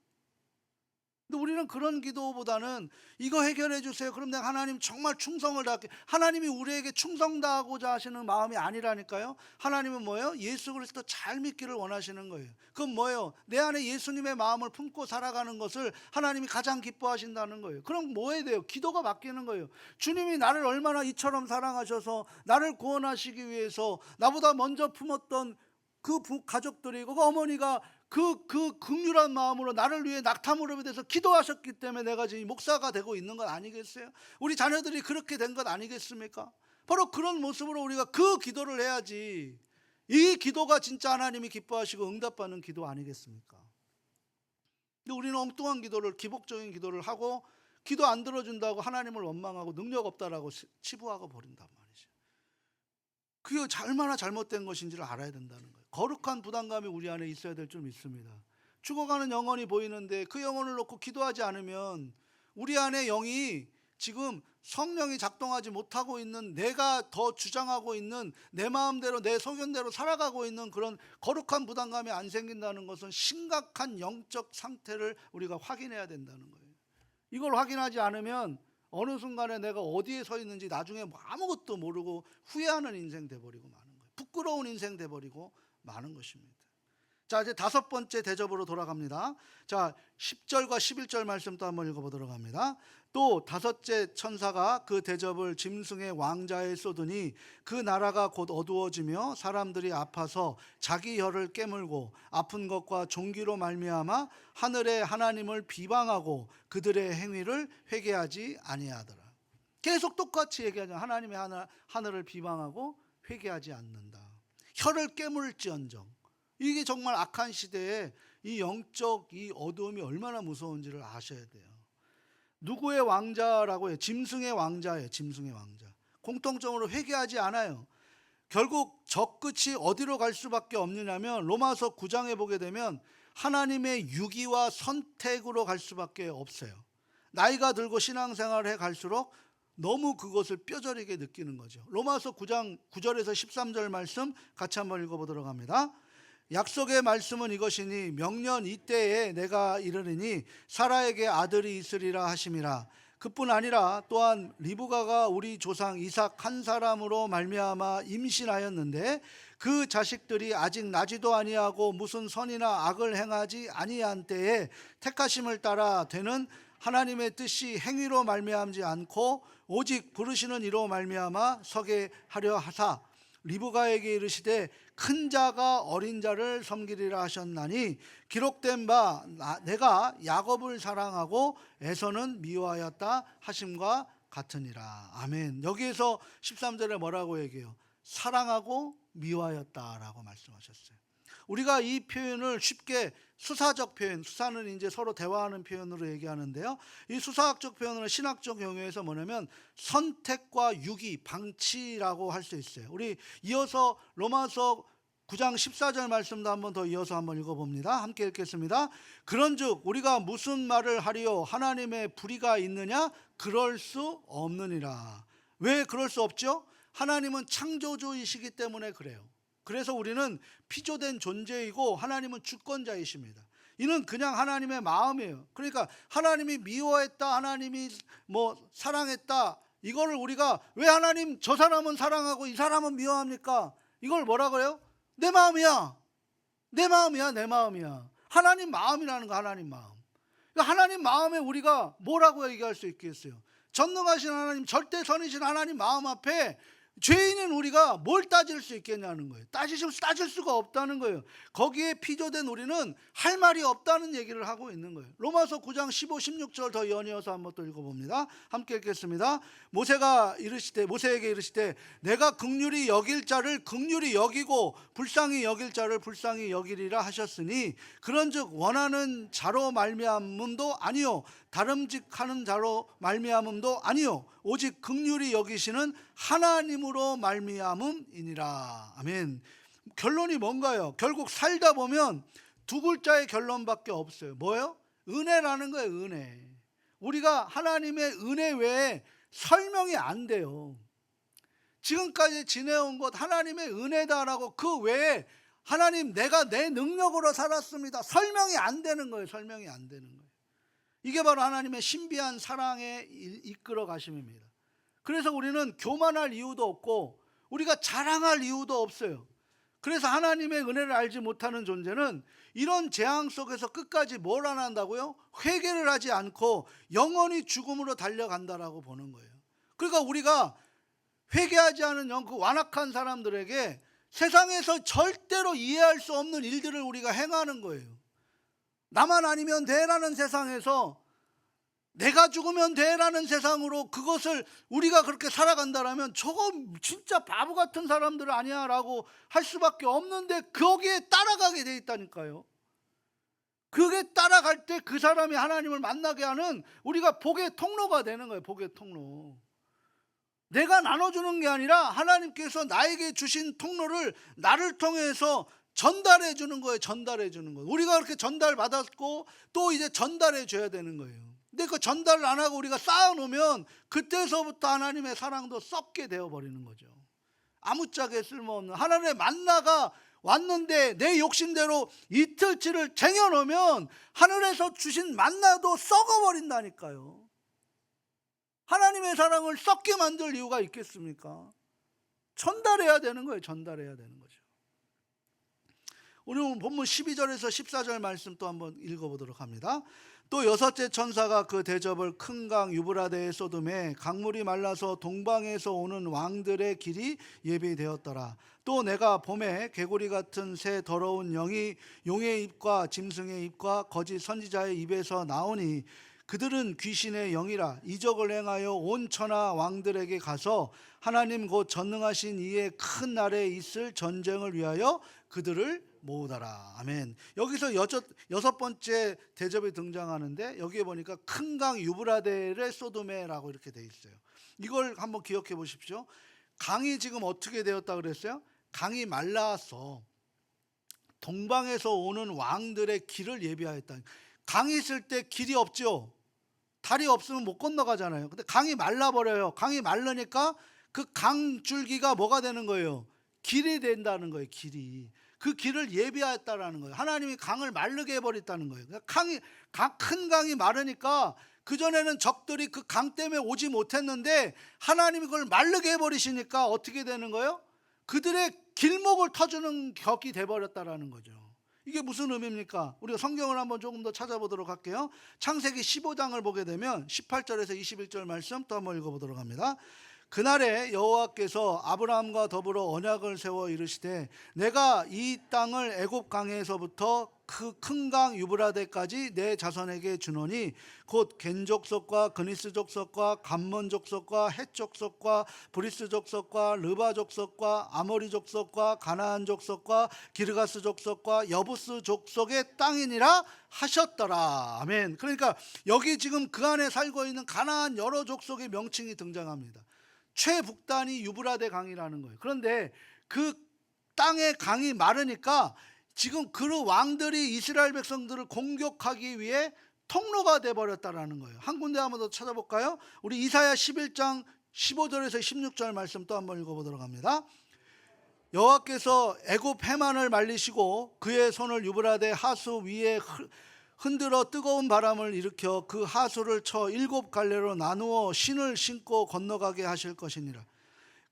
근데 우리는 그런 기도보다는 이거 해결해 주세요. 그럼 내가 하나님 정말 충성을 다할게. 하나님이 우리에게 충성 다하고자 하시는 마음이 아니라니까요. 하나님은 뭐예요? 예수 그리스도 잘 믿기를 원하시는 거예요. 그건 뭐예요? 내 안에 예수님의 마음을 품고 살아가는 것을 하나님이 가장 기뻐하신다는 거예요. 그럼 뭐 해야 돼요? 기도가 바뀌는 거예요. 주님이 나를 얼마나 이처럼 사랑하셔서 나를 구원하시기 위해서 나보다 먼저 품었던 그 가족들이고 그 어머니가 그 긍휼한 마음으로 나를 위해 낙타무릎에 대해서 기도하셨기 때문에 내가 지금 목사가 되고 있는 것 아니겠어요? 우리 자녀들이 그렇게 된 것 아니겠습니까? 바로 그런 모습으로 우리가 그 기도를 해야지. 이 기도가 진짜 하나님이 기뻐하시고 응답받는 기도 아니겠습니까? 근데 우리는 엉뚱한 기도를, 기복적인 기도를 하고 기도 안 들어준다고 하나님을 원망하고 능력 없다라고 치부하고 버린단 말이죠. 그게 얼마나 잘못된 것인지를 알아야 된다는 거예요. 거룩한 부담감이 우리 안에 있어야 될 줄 믿습니다. 죽어가는 영혼이 보이는데 그 영혼을 놓고 기도하지 않으면 우리 안에 영이 지금 성령이 작동하지 못하고 있는, 내가 더 주장하고 있는 내 마음대로 내 소견대로 살아가고 있는 그런 거룩한 부담감이 안 생긴다는 것은 심각한 영적 상태를 우리가 확인해야 된다는 거예요. 이걸 확인하지 않으면 어느 순간에 내가 어디에 서 있는지 나중에 아무것도 모르고 후회하는 인생 돼버리고 마는 거예요. 부끄러운 인생 돼버리고 마는 것입니다. 자, 이제 다섯 번째 대접으로 돌아갑니다. 자, 10절과 11절 말씀도 한번 읽어보도록 합니다. 또 다섯째 천사가 그 대접을 짐승의 왕자에 쏟으니 그 나라가 곧 어두워지며 사람들이 아파서 자기 혀를 깨물고 아픈 것과 종기로 말미암아 하늘의 하나님을 비방하고 그들의 행위를 회개하지 아니하더라. 계속 똑같이 얘기하죠. 하나님의 하늘을 비방하고 회개하지 않는다. 혀를 깨물지언정. 이게 정말 악한 시대에 이 영적 이 어두움이 얼마나 무서운지를 아셔야 돼요. 누구의 왕자라고 해요? 짐승의 왕자예요. 짐승의 왕자. 공통적으로 회개하지 않아요. 결국 저 끝이 어디로 갈 수밖에 없느냐면 로마서 9장에 보게 되면 하나님의 유기와 선택으로 갈 수밖에 없어요. 나이가 들고 신앙생활을 해 갈수록 너무 그것을 뼈저리게 느끼는 거죠. 로마서 9장 9절에서 13절 말씀 같이 한번 읽어보도록 합니다. 약속의 말씀은 이것이니 명년 이때에 내가 이르리니 사라에게 아들이 있으리라 하심이라. 그뿐 아니라 또한 리브가가 우리 조상 이삭 한 사람으로 말미암아 임신하였는데 그 자식들이 아직 나지도 아니하고 무슨 선이나 악을 행하지 아니한 때에 택하심을 따라 되는 하나님의 뜻이 행위로 말미암지 않고 오직 부르시는 이로 말미암아 서게 하려 하사 리브가에게 이르시되 큰 자가 어린 자를 섬기리라 하셨나니 기록된 바 내가 야곱을 사랑하고 에서는 미워하였다 하심과 같으니라. 아멘. 여기에서 13절에 뭐라고 얘기해요? 사랑하고 미워하였다라고 말씀하셨어요. 우리가 이 표현을 쉽게 수사적 표현, 수사는 이제 서로 대화하는 표현으로 얘기하는데요. 이 수사학적 표현은 신학적 용어에서 뭐냐면 선택과 유기, 방치라고 할 수 있어요. 우리 이어서 로마서 9장 14절 말씀도 한번 더 이어서 한번 읽어봅니다. 함께 읽겠습니다. 그런즉 우리가 무슨 말을 하리요? 하나님의 불의가 있느냐? 그럴 수 없느니라. 왜 그럴 수 없죠? 하나님은 창조주이시기 때문에 그래요. 그래서 우리는 피조된 존재이고 하나님은 주권자이십니다. 이는 그냥 하나님의 마음이에요. 그러니까 하나님이 미워했다, 하나님이 사랑했다, 이거를 우리가 왜 하나님 저 사람은 사랑하고 이 사람은 미워합니까? 이걸 뭐라 그래요? 내 마음이야. 내 마음이야. 내 마음이야. 하나님 마음이라는 거, 하나님 마음. 그러니까 하나님 마음에 우리가 뭐라고 얘기할 수 있겠어요? 전능하신 하나님, 절대 선이신 하나님 마음 앞에 죄인인 우리가 뭘 따질 수 있겠냐는 거예요. 따질 수가 없다는 거예요. 거기에 피조된 우리는 할 말이 없다는 얘기를 하고 있는 거예요. 로마서 9장 15, 16절 더 연이어서 한번 또 읽어봅니다. 함께 읽겠습니다. 모세에게 이르시되 내가 긍휼히 여길 자를 긍휼히 여기고 불쌍히 여길 자를 불쌍히 여기리라 하셨으니 그런즉 원하는 자로 말미암음도 아니요 다름직하는 자로 말미암음도 아니요 오직 긍휼히 여기시는 하나님으로 말미암음이니라. 아멘. 결론이 뭔가요? 결국 살다 보면 두 글자의 결론밖에 없어요. 뭐예요? 은혜라는 거예요. 은혜. 우리가 하나님의 은혜 외에 설명이 안 돼요. 지금까지 지내온 것 하나님의 은혜다라고 그 외에 하나님 내가 내 능력으로 살았습니다. 설명이 안 되는 거예요. 설명이 안 되는 거예요. 이게 바로 하나님의 신비한 사랑에 이끌어 가심입니다. 그래서 우리는 교만할 이유도 없고 우리가 자랑할 이유도 없어요. 그래서 하나님의 은혜를 알지 못하는 존재는 이런 재앙 속에서 끝까지 뭘 안 한다고요? 회개를 하지 않고 영원히 죽음으로 달려간다라고 보는 거예요. 그러니까 우리가 회개하지 않은 그 완악한 사람들에게 세상에서 절대로 이해할 수 없는 일들을 우리가 행하는 거예요. 나만 아니면 돼라는 세상에서 내가 죽으면 돼라는 세상으로 그것을 우리가 그렇게 살아간다라면 저거 진짜 바보 같은 사람들 아니야 라고 할 수밖에 없는데 거기에 따라가게 돼 있다니까요. 그게 따라갈 때 그 사람이 하나님을 만나게 하는 우리가 복의 통로가 되는 거예요. 복의 통로. 내가 나눠주는 게 아니라 하나님께서 나에게 주신 통로를 나를 통해서 전달해 주는 거예요. 전달해 주는 거예요. 우리가 그렇게 전달 받았고 또 이제 전달해 줘야 되는 거예요. 근데 그 전달을 안 하고 우리가 쌓아놓으면 그때서부터 하나님의 사랑도 썩게 되어버리는 거죠. 아무짝에 쓸모없는 하나님의 만나가 왔는데 내 욕심대로 이틀치를 쟁여놓으면 하늘에서 주신 만나도 썩어버린다니까요. 하나님의 사랑을 썩게 만들 이유가 있겠습니까? 전달해야 되는 거예요. 전달해야 되는 거죠. 오늘 본문 12절에서 14절 말씀 또 한번 읽어보도록 합니다. 또 여섯째 천사가 그 대접을 큰 강 유브라데에 쏟음에 강물이 말라서 동방에서 오는 왕들의 길이 예비되었더라. 또 내가 봄에 개구리 같은 새 더러운 영이 용의 입과 짐승의 입과 거짓 선지자의 입에서 나오니 그들은 귀신의 영이라 이적을 행하여 온 천하 왕들에게 가서 하나님 곧 전능하신 이의 큰 날에 있을 전쟁을 위하여 그들을 모으더라. 아멘. 여기서 여섯 번째 대접이 등장하는데 여기에 보니까 큰 강 유브라데를 소돔에라고 이렇게 돼 있어요. 이걸 한번 기억해 보십시오. 강이 지금 어떻게 되었다 그랬어요? 강이 말라서 동방에서 오는 왕들의 길을 예비하였다. 강이 있을 때 길이 없죠. 다리 없으면 못 건너가잖아요. 근데 강이 말라버려요. 강이 마르니까 그 강 줄기가 뭐가 되는 거예요? 길이 된다는 거예요. 길이. 그 길을 예비하였다라는 거예요. 하나님이 강을 마르게 해버렸다는 거예요. 큰 강이 마르니까 그전에는 적들이 그 강 때문에 오지 못했는데 하나님이 그걸 마르게 해버리시니까 어떻게 되는 거예요? 그들의 길목을 터주는 격이 돼버렸다라는 거죠. 이게 무슨 의미입니까? 우리가 성경을 한번 조금 더 찾아보도록 할게요. 창세기 15장을 보게 되면 18절에서 21절 말씀 또 한번 읽어보도록 합니다. 그날에 여호와께서 아브라함과 더불어 언약을 세워 이르시되 내가 이 땅을 애굽 강에서부터 그 큰 강 유브라데까지 내 자손에게 주노니 곧 겐 족속과 그니스 족속과 감몬 족속과 헷 족속과 브리스 족속과 르바 족속과 아모리 족속과 가나안 족속과 기르가스 족속과 여부스 족속의 땅이니라 하셨더라. 아멘. 그러니까 여기 지금 그 안에 살고 있는 가나안 여러 족속의 명칭이 등장합니다. 최북단이 유브라데 강이라는 거예요. 그런데 그 땅의 강이 마르니까 지금 그 왕들이 이스라엘 백성들을 공격하기 위해 통로가 돼버렸다라는 거예요. 한 군데 한번 더 찾아볼까요? 우리 이사야 11장 15절에서 16절 말씀 또 한번 읽어보도록 합니다. 여호와께서 애굽 해만을 말리시고 그의 손을 유브라데 하수 위에 흔들어 뜨거운 바람을 일으켜 그 하수를 쳐 7갈래로 나누어 신을 신고 건너가게 하실 것이니라.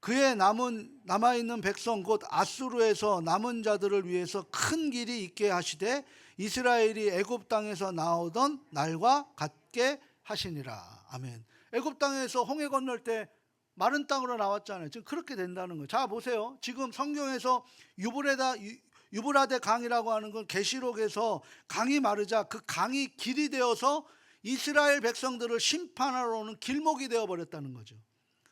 그의 남아있는 백성 곧 아수르에서 남은 자들을 위해서 큰 길이 있게 하시되 이스라엘이 애굽 땅에서 나오던 날과 같게 하시니라. 아멘. 애굽 땅에서 홍해 건널 때 마른 땅으로 나왔잖아요. 지금 그렇게 된다는 거예요. 자 보세요. 지금 성경에서 유브라데 강이라고 하는 건 계시록에서 강이 마르자 그 강이 길이 되어서 이스라엘 백성들을 심판하러 오는 길목이 되어버렸다는 거죠.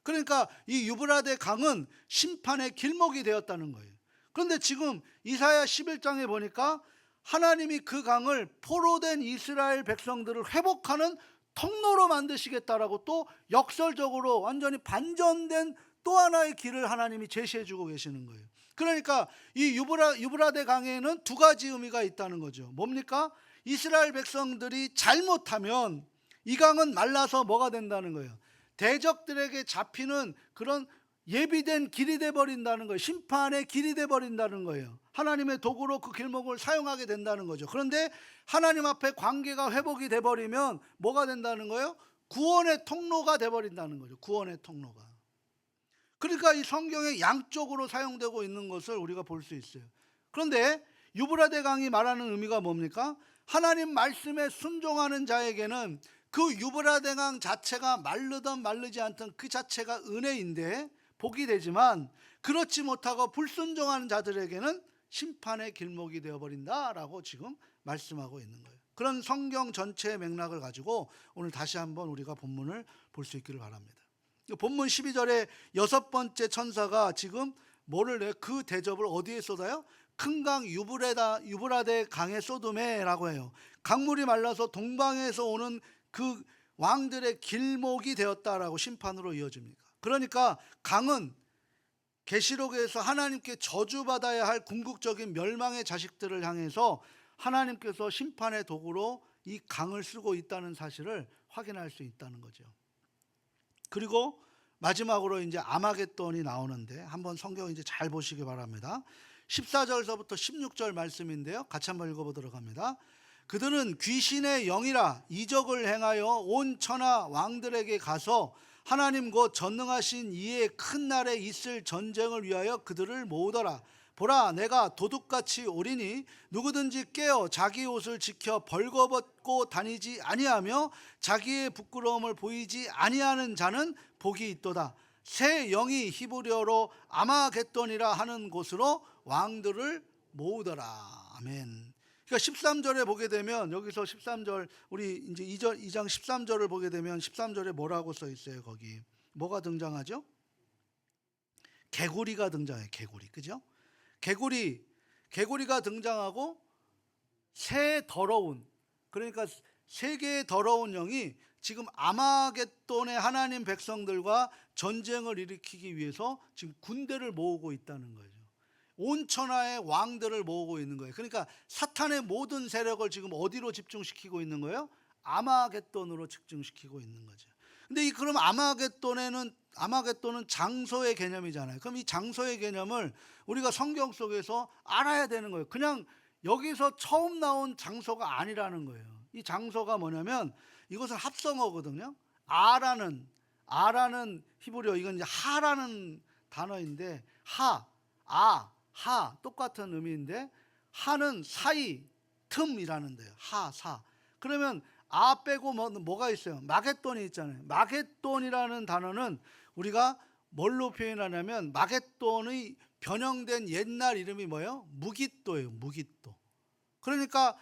그러니까 이 유브라데 강은 심판의 길목이 되었다는 거예요. 그런데 지금 이사야 11장에 보니까 하나님이 그 강을 포로된 이스라엘 백성들을 회복하는 통로로 만드시겠다라고 또 역설적으로 완전히 반전된 또 하나의 길을 하나님이 제시해 주고 계시는 거예요. 그러니까 이 유브라데 강에는 두 가지 의미가 있다는 거죠. 뭡니까? 이스라엘 백성들이 잘못하면 이 강은 말라서 뭐가 된다는 거예요? 대적들에게 잡히는 그런 예비된 길이 돼버린다는 거예요. 심판의 길이 돼버린다는 거예요. 하나님의 도구로 그 길목을 사용하게 된다는 거죠. 그런데 하나님 앞에 관계가 회복이 돼버리면 뭐가 된다는 거예요? 구원의 통로가 돼버린다는 거죠. 구원의 통로가. 그러니까 이 성경에 양쪽으로 사용되고 있는 것을 우리가 볼 수 있어요. 그런데 유브라데 강이 말하는 의미가 뭡니까? 하나님 말씀에 순종하는 자에게는 그 유브라데 강 자체가 마르든 마르지 않든 그 자체가 은혜인데 복이 되지만, 그렇지 못하고 불순종하는 자들에게는 심판의 길목이 되어버린다라고 지금 말씀하고 있는 거예요. 그런 성경 전체의 맥락을 가지고 오늘 다시 한번 우리가 본문을 볼 수 있기를 바랍니다. 본문 12절에 여섯 번째 천사가 지금 뭐를 내? 그 대접을 어디에 쏟아요? 큰 강 유브라데 강에 쏟음에라고 해요. 강물이 말라서 동방에서 오는 그 왕들의 길목이 되었다라고 심판으로 이어집니다. 그러니까 강은 계시록에서 하나님께 저주받아야 할 궁극적인 멸망의 자식들을 향해서 하나님께서 심판의 도구로 이 강을 쓰고 있다는 사실을 확인할 수 있다는 거죠. 그리고 마지막으로 이제 아마겟돈이 나오는데 한번 성경 이제 잘 보시기 바랍니다. 14절서부터 16절 말씀인데요. 같이 한번 읽어보도록 합니다. 그들은 귀신의 영이라 이적을 행하여 온 천하 왕들에게 가서 하나님 곧 전능하신 이의 큰 날에 있을 전쟁을 위하여 그들을 모으더라. 보라, 내가 도둑같이 오리니 누구든지 깨어 자기 옷을 지켜 벌거벗고 다니지 아니하며 자기의 부끄러움을 보이지 아니하는 자는 복이 있도다. 새 영이 히브리어로 아마겟돈이라 하는 곳으로 왕들을 모으더라. 아멘. 그러니까 13절에 보게 되면, 여기서 13절, 우리 이제 2장 13절을 보게 되면 13절에 뭐라고 써 있어요? 거기 뭐가 등장하죠? 개구리가 등장해요. 개구리, 그죠? 개구리가 등장하고 새 더러운, 그러니까 세 개의 더러운 영이 지금 아마겟돈의 하나님 백성들과 전쟁을 일으키기 위해서 지금 군대를 모으고 있다는 거죠. 온 천하의 왕들을 모으고 있는 거예요. 그러니까 사탄의 모든 세력을 지금 어디로 집중시키고 있는 거예요? 아마겟돈으로 집중시키고 있는 거죠. 근데 그럼 아마겟돈은 장소의 개념이잖아요. 그럼 이 장소의 개념을 우리가 성경 속에서 알아야 되는 거예요. 그냥 여기서 처음 나온 장소가 아니라는 거예요. 이 장소가 뭐냐면 이것은 합성어거든요. 아라는 히브리어, 이건 이제 하라는 단어인데, 하 똑같은 의미인데, 하는 사이, 틈이라는 데요. 사. 그러면 아 빼고 뭐가 있어요? 마겟돈이 있잖아요. 마겟돈이라는 단어는 우리가 뭘로 표현하냐면, 마겟돈의 변형된 옛날 이름이 뭐예요? 무깃도예요. 무깃도. 그러니까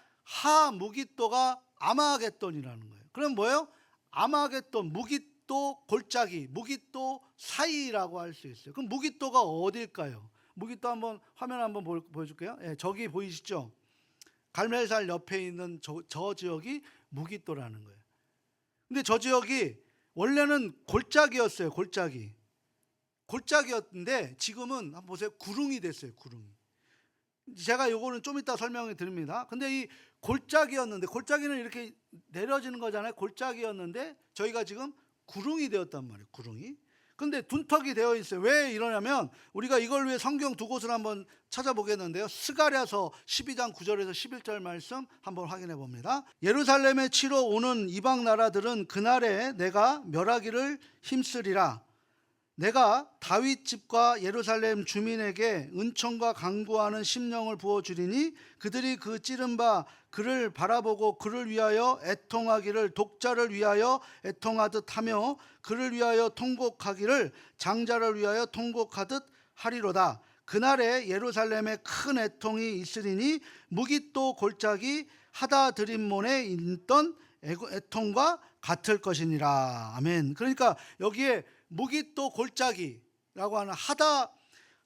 무깃도가 아마겟돈이라는 거예요. 그럼 뭐예요? 아마겟돈, 무깃도 골짜기, 무깃도 사이라고 할 수 있어요. 그럼 무깃도가 어딜까요? 무깃도 한번 화면 한번 보여줄게요. 예, 저기 보이시죠? 갈멜살 옆에 있는 저 지역이 무깃도라는 거예요. 근데 저 지역이 원래는 골짜기였어요. 골짜기였는데 지금은 한번 보세요. 구릉이 됐어요. 구릉이. 제가 요거는 좀 이따 설명을 드립니다. 근데 이 골짜기였는데, 골짜기는 이렇게 내려지는 거잖아요. 골짜기였는데 저희가 지금 구릉이 되었단 말이에요. 구릉이. 근데 둔턱이 되어 있어요. 왜 이러냐면, 우리가 이걸 위해 성경 두 곳을 한번 찾아보겠는데요. 스가랴서 12장 9절에서 11절 말씀 한번 확인해 봅니다. 예루살렘에 치러 오는 이방 나라들은 그날에 내가 멸하기를 힘쓰리라. 내가 다윗 집과 예루살렘 주민에게 은총과 강구하는 심령을 부어주리니 그들이 그 찌른 바 그를 바라보고 그를 위하여 애통하기를 독자를 위하여 애통하듯 하며 그를 위하여 통곡하기를 장자를 위하여 통곡하듯 하리로다. 그날에 예루살렘에 큰 애통이 있으리니 무깃도 골짜기 하다 드림몬에 있던 애통과 같을 것이니라. 아멘. 그러니까 여기에 무깃도 골짜기라고 하는 하다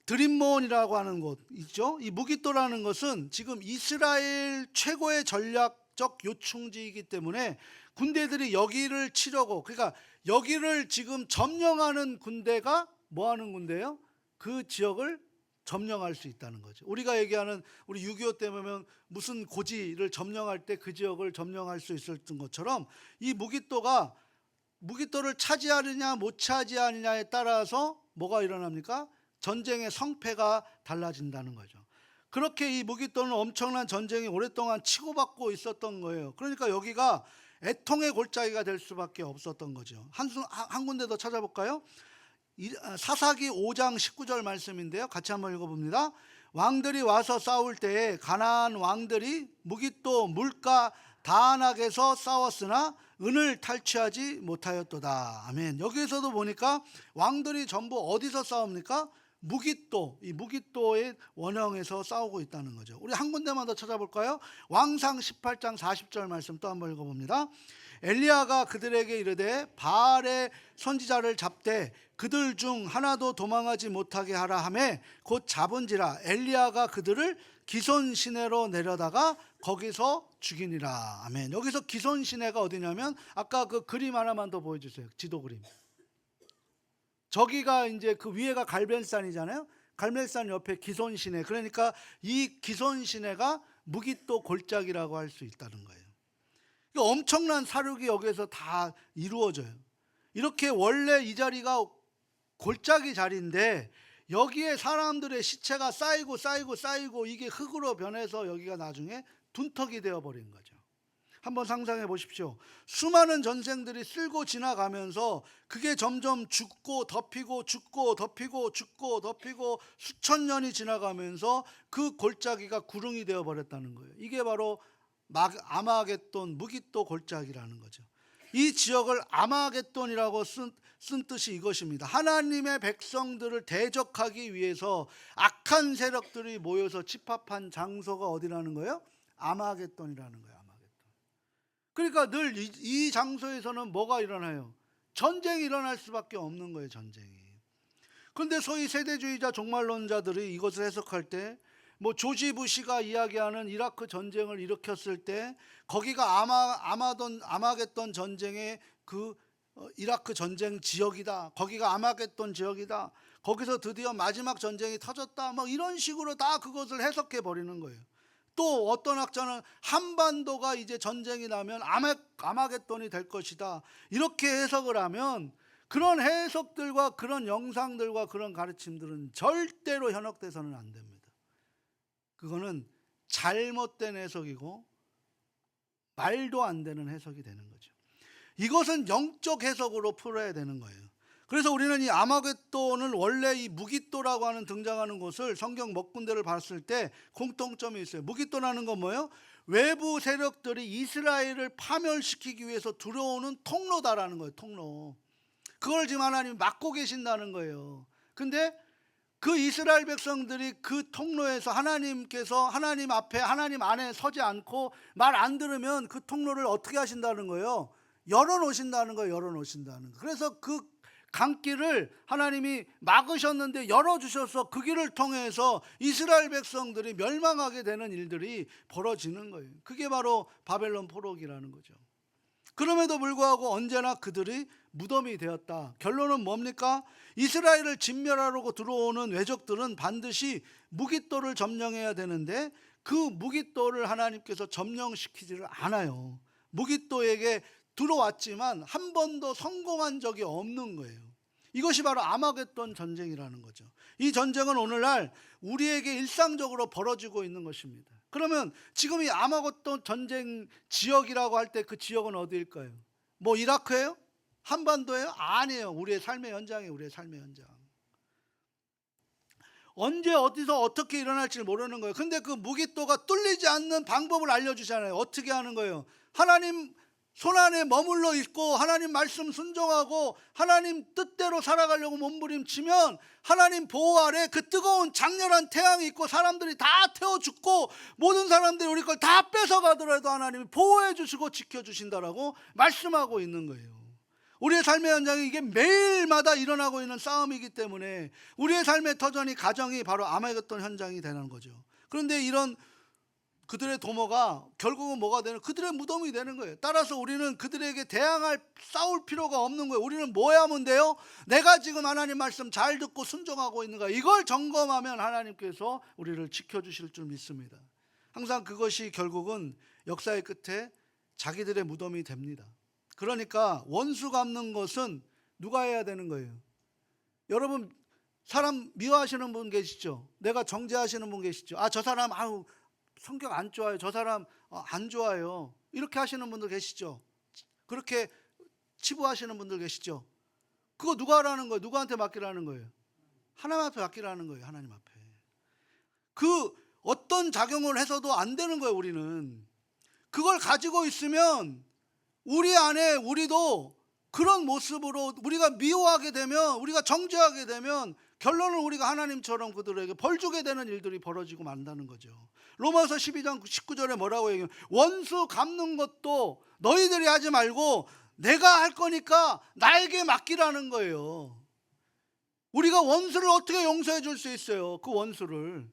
드림몬이라고 하는 곳 있죠. 이 무깃도라는 것은 지금 이스라엘 최고의 전략적 요충지이기 때문에 군대들이 여기를 치려고, 그러니까 여기를 지금 점령하는 군대가 뭐 하는 군대예요? 그 지역을 점령할 수 있다는 거죠. 우리가 얘기하는 우리 6.25 때 보면 무슨 고지를 점령할 때 그 지역을 점령할 수 있었던 것처럼 이 무깃도를 차지하느냐 못 차지하느냐에 따라서 뭐가 일어납니까? 전쟁의 성패가 달라진다는 거죠. 그렇게 이 무깃도는 엄청난 전쟁이 오랫동안 치고받고 있었던 거예요. 그러니까 여기가 애통의 골짜기가 될 수밖에 없었던 거죠. 한 군데 더 찾아볼까요? 사사기 5장 19절 말씀인데요. 같이 한번 읽어봅니다. 왕들이 와서 싸울 때에 가나안 왕들이 무깃도 물가 다안악에서 싸웠으나 은을 탈취하지 못하였도다. 아멘. 여기에서도 보니까 왕들이 전부 어디서 싸웁니까? 무깃도, 이 무깃도의 원형에서 싸우고 있다는 거죠. 우리 한 군데만 더 찾아볼까요? 왕상 18장 40절 말씀 또 한번 읽어봅니다. 엘리야가 그들에게 이르되 바알의 선지자를 잡되 그들 중 하나도 도망하지 못하게 하라 하매 곧 잡은지라. 엘리야가 그들을 기손 시내로 내려다가 거기서 죽이니라. 아멘. 여기서 기손 시내가 어디냐면 아까 그 그림 하나만 더 보여주세요. 지도 그림. 저기가 이제 그 위에가 갈멜산이잖아요. 갈멜산 옆에 기손 시내. 그러니까 이 기손 시내가 무깃도 골짜기라고 할 수 있다는 거예요. 엄청난 사륙이 여기에서 다 이루어져요. 이렇게 원래 이 자리가 골짜기 자리인데 여기에 사람들의 시체가 쌓이고 이게 흙으로 변해서 여기가 나중에 둔턱이 되어버린 거죠. 한번 상상해 보십시오. 수많은 전생들이 쓸고 지나가면서 그게 점점 죽고 덮이고 수천 년이 지나가면서 그 골짜기가 구릉이 되어버렸다는 거예요. 이게 바로 아마겟돈 무깃도 골짜기라는 거죠. 이 지역을 아마겟돈이라고 쓴 뜻이 이것입니다. 하나님의 백성들을 대적하기 위해서 악한 세력들이 모여서 집합한 장소가 어디라는 거예요? 아마겟돈이라는 거예요. 아마겟돈. 그러니까 늘 이 장소에서는 뭐가 일어나요? 전쟁이 일어날 수밖에 없는 거예요. 전쟁이. 그런데 소위 세대주의자 종말론자들이 이것을 해석할 때 조지 부시가 이야기하는 이라크 전쟁을 일으켰을 때 거기가 아마겟돈 전쟁의 그 이라크 전쟁 지역이다. 거기가 아마겟돈 지역이다. 거기서 드디어 마지막 전쟁이 터졌다. 이런 식으로 다 그것을 해석해 버리는 거예요. 또 어떤 학자는 한반도가 이제 전쟁이 나면 아마겟돈이 될 것이다. 이렇게 해석을 하면 그런 해석들과 그런 영상들과 그런 가르침들은 절대로 현혹돼서는 안 됩니다. 그거는 잘못된 해석이고 말도 안 되는 해석이 되는 거죠. 이것은 영적 해석으로 풀어야 되는 거예요. 그래서 우리는 이 아마겟돈을 원래 이 무깃도라고 하는 등장하는 곳을 성경 몇 군데를 봤을 때 공통점이 있어요. 무깃도라는 건 뭐예요? 외부 세력들이 이스라엘을 파멸시키기 위해서 들어오는 통로다라는 거예요. 통로. 그걸 지금 하나님이 막고 계신다는 거예요. 근데 그 이스라엘 백성들이 그 통로에서 하나님께서 하나님 앞에 하나님 안에 서지 않고 말 안 들으면 그 통로를 어떻게 하신다는 거예요? 열어놓으신다는 거예요. 열어놓으신다는 거. 그래서 그 강길을 하나님이 막으셨는데 열어주셔서 그 길을 통해서 이스라엘 백성들이 멸망하게 되는 일들이 벌어지는 거예요. 그게 바로 바벨론 포로기라는 거죠. 그럼에도 불구하고 언제나 그들이 무덤이 되었다. 결론은 뭡니까? 이스라엘을 진멸하려고 들어오는 외적들은 반드시 무깃도를 점령해야 되는데 그 무깃도를 하나님께서 점령시키지를 않아요. 무깃도에게 들어왔지만 한 번도 성공한 적이 없는 거예요. 이것이 바로 아마겟돈 전쟁이라는 거죠. 이 전쟁은 오늘날 우리에게 일상적으로 벌어지고 있는 것입니다. 그러면 지금 이 아마겟돈 전쟁 지역이라고 할 때 그 지역은 어디일까요? 이라크예요? 한반도예요? 아니에요. 우리의 삶의 현장이에요. 우리의 삶의 현장. 언제 어디서 어떻게 일어날지 모르는 거예요. 근데 그 무기또가 뚫리지 않는 방법을 알려주잖아요. 어떻게 하는 거예요? 하나님 손안에 머물러 있고 하나님 말씀 순종하고 하나님 뜻대로 살아가려고 몸부림치면 하나님 보호 아래 그 뜨거운 장렬한 태양이 있고 사람들이 다 태워 죽고 모든 사람들이 우리 걸 다 뺏어가더라도 하나님이 보호해 주시고 지켜주신다라고 말씀하고 있는 거예요. 우리의 삶의 현장이 이게 매일마다 일어나고 있는 싸움이기 때문에 우리의 삶의 터전이 가정이 바로 아마겟돈 현장이 되는 거죠. 그런데 이런 그들의 도모가 결국은 뭐가 되는, 그들의 무덤이 되는 거예요. 따라서 우리는 그들에게 대항할 싸울 필요가 없는 거예요. 우리는 뭐 하면 돼요? 내가 지금 하나님 말씀 잘 듣고 순종하고 있는가, 이걸 점검하면 하나님께서 우리를 지켜주실 줄 믿습니다. 항상 그것이 결국은 역사의 끝에 자기들의 무덤이 됩니다. 그러니까 원수 갚는 것은 누가 해야 되는 거예요? 여러분 사람 미워하시는 분 계시죠? 내가 정죄하시는 분 계시죠? 아, 저 사람 아우 성격 안 좋아요. 저 사람 안 좋아요. 이렇게 하시는 분들 계시죠? 그렇게 치부하시는 분들 계시죠? 그거 누가 하라는 거예요? 누구한테 맡기라는 거예요? 하나님 앞에 맡기라는 거예요. 하나님 앞에. 그 어떤 작용을 해서도 안 되는 거예요. 우리는 그걸 가지고 있으면 우리 안에 우리도 그런 모습으로 우리가 미워하게 되면, 우리가 정죄하게 되면 결론은 우리가 하나님처럼 그들에게 벌 주게 되는 일들이 벌어지고 만다는 거죠. 로마서 12장 19절에 뭐라고 얘기해요? 원수 갚는 것도 너희들이 하지 말고 내가 할 거니까 나에게 맡기라는 거예요. 우리가 원수를 어떻게 용서해 줄 수 있어요? 그 원수를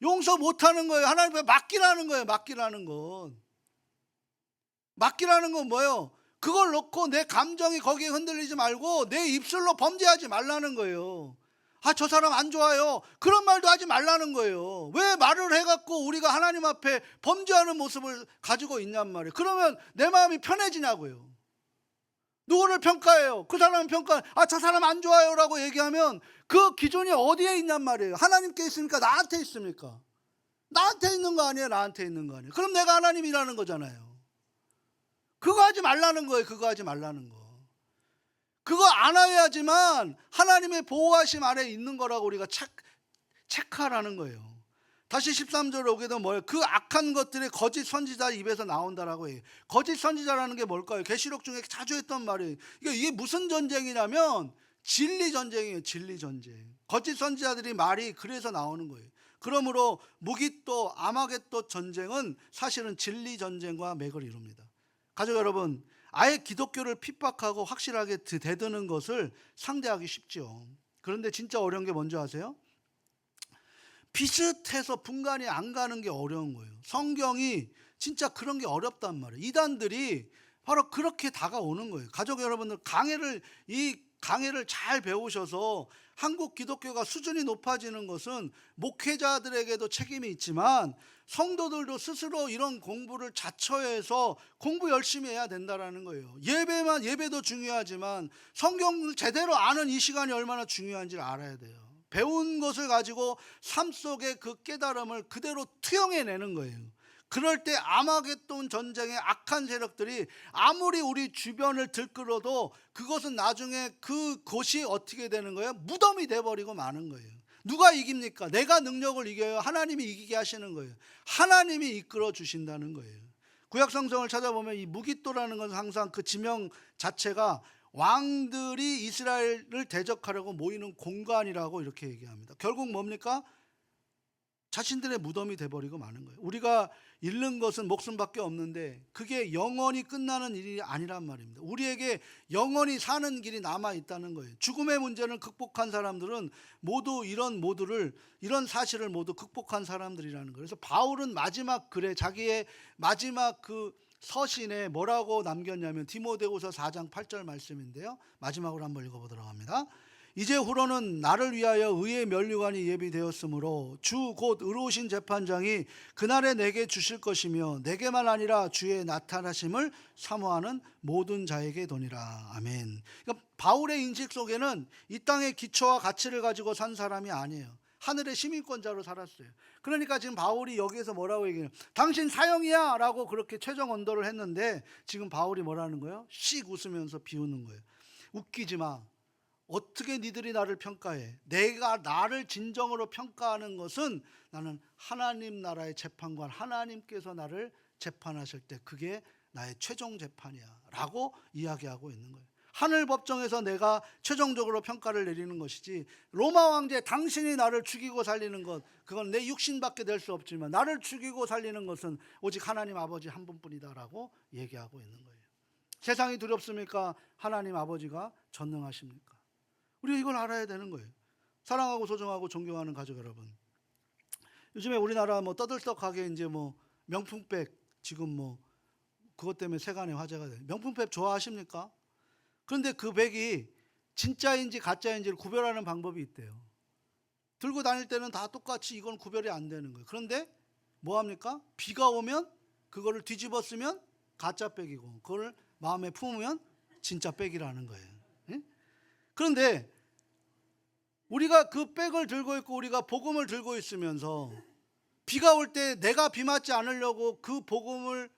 용서 못하는 거예요. 하나님께 맡기라는 거예요. 맡기라는 건. 맡기라는 건 뭐예요? 그걸 놓고 내 감정이 거기에 흔들리지 말고 내 입술로 범죄하지 말라는 거예요. 아, 저 사람 안 좋아요. 그런 말도 하지 말라는 거예요. 왜 말을 해갖고 우리가 하나님 앞에 범죄하는 모습을 가지고 있냔 말이에요. 그러면 내 마음이 편해지냐고요. 누구를 평가해요? 그 사람은 아, 저 사람 안 좋아요 라고 얘기하면 그 기준이 어디에 있냔 말이에요. 하나님께 있습니까? 나한테 있습니까? 나한테 있는 거 아니에요? 나한테 있는 거 아니에요? 그럼 내가 하나님이라는 거잖아요. 그거 하지 말라는 거예요. 그거 하지 말라는 거. 그거 안 해야지만 하나님의 보호하심 아래 있는 거라고 우리가 체크하라는 거예요. 다시 13절에 오게 되면 뭐예요? 그 악한 것들이 거짓 선지자 입에서 나온다라고 해요. 거짓 선지자라는 게 뭘까요? 계시록 중에 자주 했던 말이에요. 이게 무슨 전쟁이냐면 진리 전쟁이에요. 진리 전쟁. 거짓 선지자들이 말이 그래서 나오는 거예요. 그러므로 무기또 아마겟돈 전쟁은 사실은 진리 전쟁과 맥을 이룹니다. 가족 여러분, 아예 기독교를 핍박하고 확실하게 대드는 것을 상대하기 쉽죠. 그런데 진짜 어려운 게 뭔지 아세요? 비슷해서 분간이 안 가는 게 어려운 거예요. 성경이 진짜 그런 게 어렵단 말이에요. 이단들이 바로 그렇게 다가오는 거예요. 가족 여러분들, 이 강해를 잘 배우셔서 한국 기독교가 수준이 높아지는 것은 목회자들에게도 책임이 있지만 성도들도 스스로 이런 공부를 자처해서 공부 열심히 해야 된다라는 거예요. 예배도 중요하지만 성경을 제대로 아는 이 시간이 얼마나 중요한지를 알아야 돼요. 배운 것을 가지고 삶 속의 그 깨달음을 그대로 투영해내는 거예요. 그럴 때 아마겟돈 전쟁의 악한 세력들이 아무리 우리 주변을 들끓어도 그것은 나중에 그곳이 어떻게 되는 거예요? 무덤이 돼버리고 마는 거예요. 누가 이깁니까? 내가 능력을 이겨요? 하나님이 이기게 하시는 거예요. 하나님이 이끌어 주신다는 거예요. 구약 성경을 찾아보면 이 무기또라는 것은 항상 그 지명 자체가 왕들이 이스라엘을 대적하려고 모이는 공간이라고 이렇게 얘기합니다. 결국 뭡니까? 자신들의 무덤이 돼버리고 마는 거예요. 우리가 잃는 것은 목숨밖에 없는데 그게 영원히 끝나는 일이 아니란 말입니다. 우리에게 영원히 사는 길이 남아있다는 거예요. 죽음의 문제를 극복한 사람들은 모두 이런 사실을 모두 극복한 사람들이라는 거예요. 그래서 바울은 마지막 글에 자기의 마지막 그 서신에 뭐라고 남겼냐면 디모데후서 4장 8절 말씀인데요. 마지막으로 한번 읽어보도록 합니다. 이제후로는 나를 위하여 의의 면류관이 예비되었으므로 주 곧 의로우신 재판장이 그날에 내게 주실 것이며 내게만 아니라 주의 나타나심을 사모하는 모든 자에게 도니라. 아멘. 그러니까 바울의 인식 속에는 이 땅의 기초와 가치를 가지고 산 사람이 아니에요. 하늘의 시민권자로 살았어요. 그러니까 지금 바울이 여기에서 뭐라고 얘기해요? 당신 사형이야 라고 그렇게 최종 언도를 했는데 지금 바울이 뭐라는 거예요? 씩 웃으면서 비웃는 거예요. 웃기지 마. 어떻게 니들이 나를 평가해? 내가 나를 진정으로 평가하는 것은 나는 하나님 나라의 재판관, 하나님께서 나를 재판하실 때 그게 나의 최종 재판이야 라고 이야기하고 있는 거예요. 하늘 법정에서 내가 최종적으로 평가를 내리는 것이지, 로마 황제 당신이 나를 죽이고 살리는 것, 그건 내 육신밖에 될 수 없지만 나를 죽이고 살리는 것은 오직 하나님 아버지 한 분뿐이다 라고 얘기하고 있는 거예요. 세상이 두렵습니까? 하나님 아버지가 전능하십니까? 우리가 이걸 알아야 되는 거예요. 사랑하고 소중하고 존경하는 가족 여러분, 요즘에 우리나라 떠들썩하게 이제 명품백, 지금 그것 때문에 세간의 화제가 돼요. 명품백 좋아하십니까? 그런데 그 백이 진짜인지 가짜인지를 구별하는 방법이 있대요. 들고 다닐 때는 다 똑같이 이건 구별이 안 되는 거예요. 그런데 뭐 합니까? 비가 오면 그거를 뒤집어 쓰면 가짜 백이고, 그걸 마음에 품으면 진짜 백이라는 거예요. 예? 그런데 우리가 그 백을 들고 있고 우리가 복음을 들고 있으면서 비가 올 때 내가 비 맞지 않으려고 그 복음을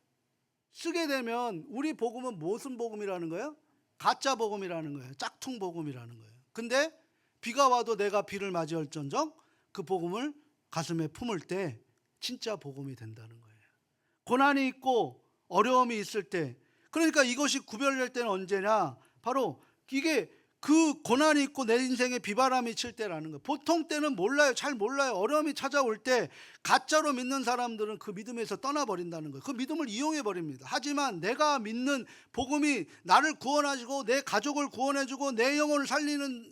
쓰게 되면 우리 복음은 무슨 복음이라는 거예요? 가짜 복음이라는 거예요. 짝퉁 복음이라는 거예요. 근데 비가 와도 내가 비를 맞이할전정 그 복음을 가슴에 품을 때 진짜 복음이 된다는 거예요. 고난이 있고 어려움이 있을 때, 그러니까 이것이 구별될 때는 언제냐? 바로 이게 그 고난이 있고 내 인생에 비바람이 칠 때라는 거예요. 보통 때는 몰라요. 잘 몰라요. 어려움이 찾아올 때 가짜로 믿는 사람들은 그 믿음에서 떠나버린다는 거예요. 그 믿음을 이용해버립니다. 하지만 내가 믿는 복음이 나를 구원하시고 내 가족을 구원해주고 내 영혼을 살리는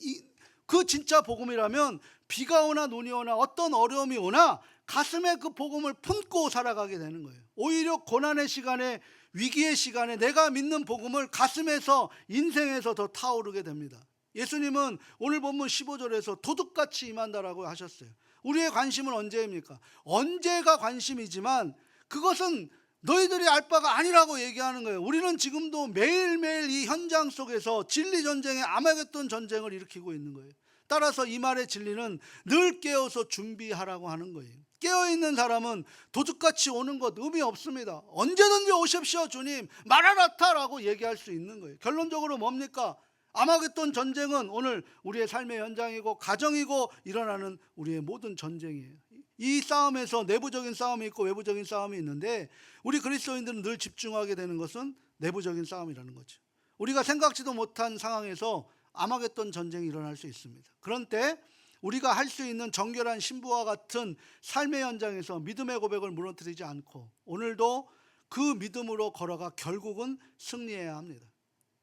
그 진짜 복음이라면 비가 오나 눈이 오나 어떤 어려움이 오나 가슴에 그 복음을 품고 살아가게 되는 거예요. 오히려 고난의 시간에, 위기의 시간에 내가 믿는 복음을 가슴에서, 인생에서 더 타오르게 됩니다. 예수님은 오늘 본문 15절에서 도둑같이 임한다라고 하셨어요. 우리의 관심은 언제입니까? 언제가 관심이지만 그것은 너희들이 알 바가 아니라고 얘기하는 거예요. 우리는 지금도 매일매일 이 현장 속에서 진리 전쟁의 아마겟돈 전쟁을 일으키고 있는 거예요. 따라서 이 말의 진리는 늘 깨어서 준비하라고 하는 거예요. 깨어있는 사람은 도둑같이 오는 것 의미 없습니다. 언제든지 오십시오 주님, 마라나타라고 얘기할 수 있는 거예요. 결론적으로 뭡니까? 아마겟돈 전쟁은 오늘 우리의 삶의 현장이고 가정이고 일어나는 우리의 모든 전쟁이에요. 이 싸움에서 내부적인 싸움이 있고 외부적인 싸움이 있는데 우리 그리스도인들은 늘 집중하게 되는 것은 내부적인 싸움이라는 거죠. 우리가 생각지도 못한 상황에서 아마겟돈 전쟁이 일어날 수 있습니다. 그런 때 우리가 할 수 있는 정결한 신부와 같은 삶의 현장에서 믿음의 고백을 무너뜨리지 않고 오늘도 그 믿음으로 걸어가 결국은 승리해야 합니다.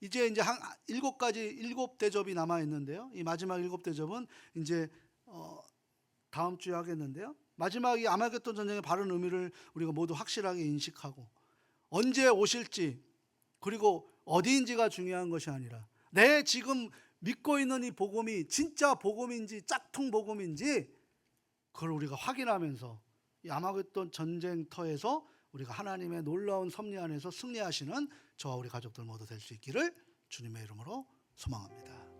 이제 한 7 대접이 남아 있는데요. 이 마지막 7 대접은 이제 다음 주에 하겠는데요. 마지막이 아마겟돈 전쟁의 바른 의미를 우리가 모두 확실하게 인식하고 언제 오실지, 그리고 어디인지가 중요한 것이 아니라 내 지금 믿고 있는 이 복음이 진짜 복음인지 짝퉁 복음인지 그걸 우리가 확인하면서 이 아마겟돈 전쟁터에서 우리가 하나님의 놀라운 섭리 안에서 승리하시는 저와 우리 가족들 모두 될 수 있기를 주님의 이름으로 소망합니다.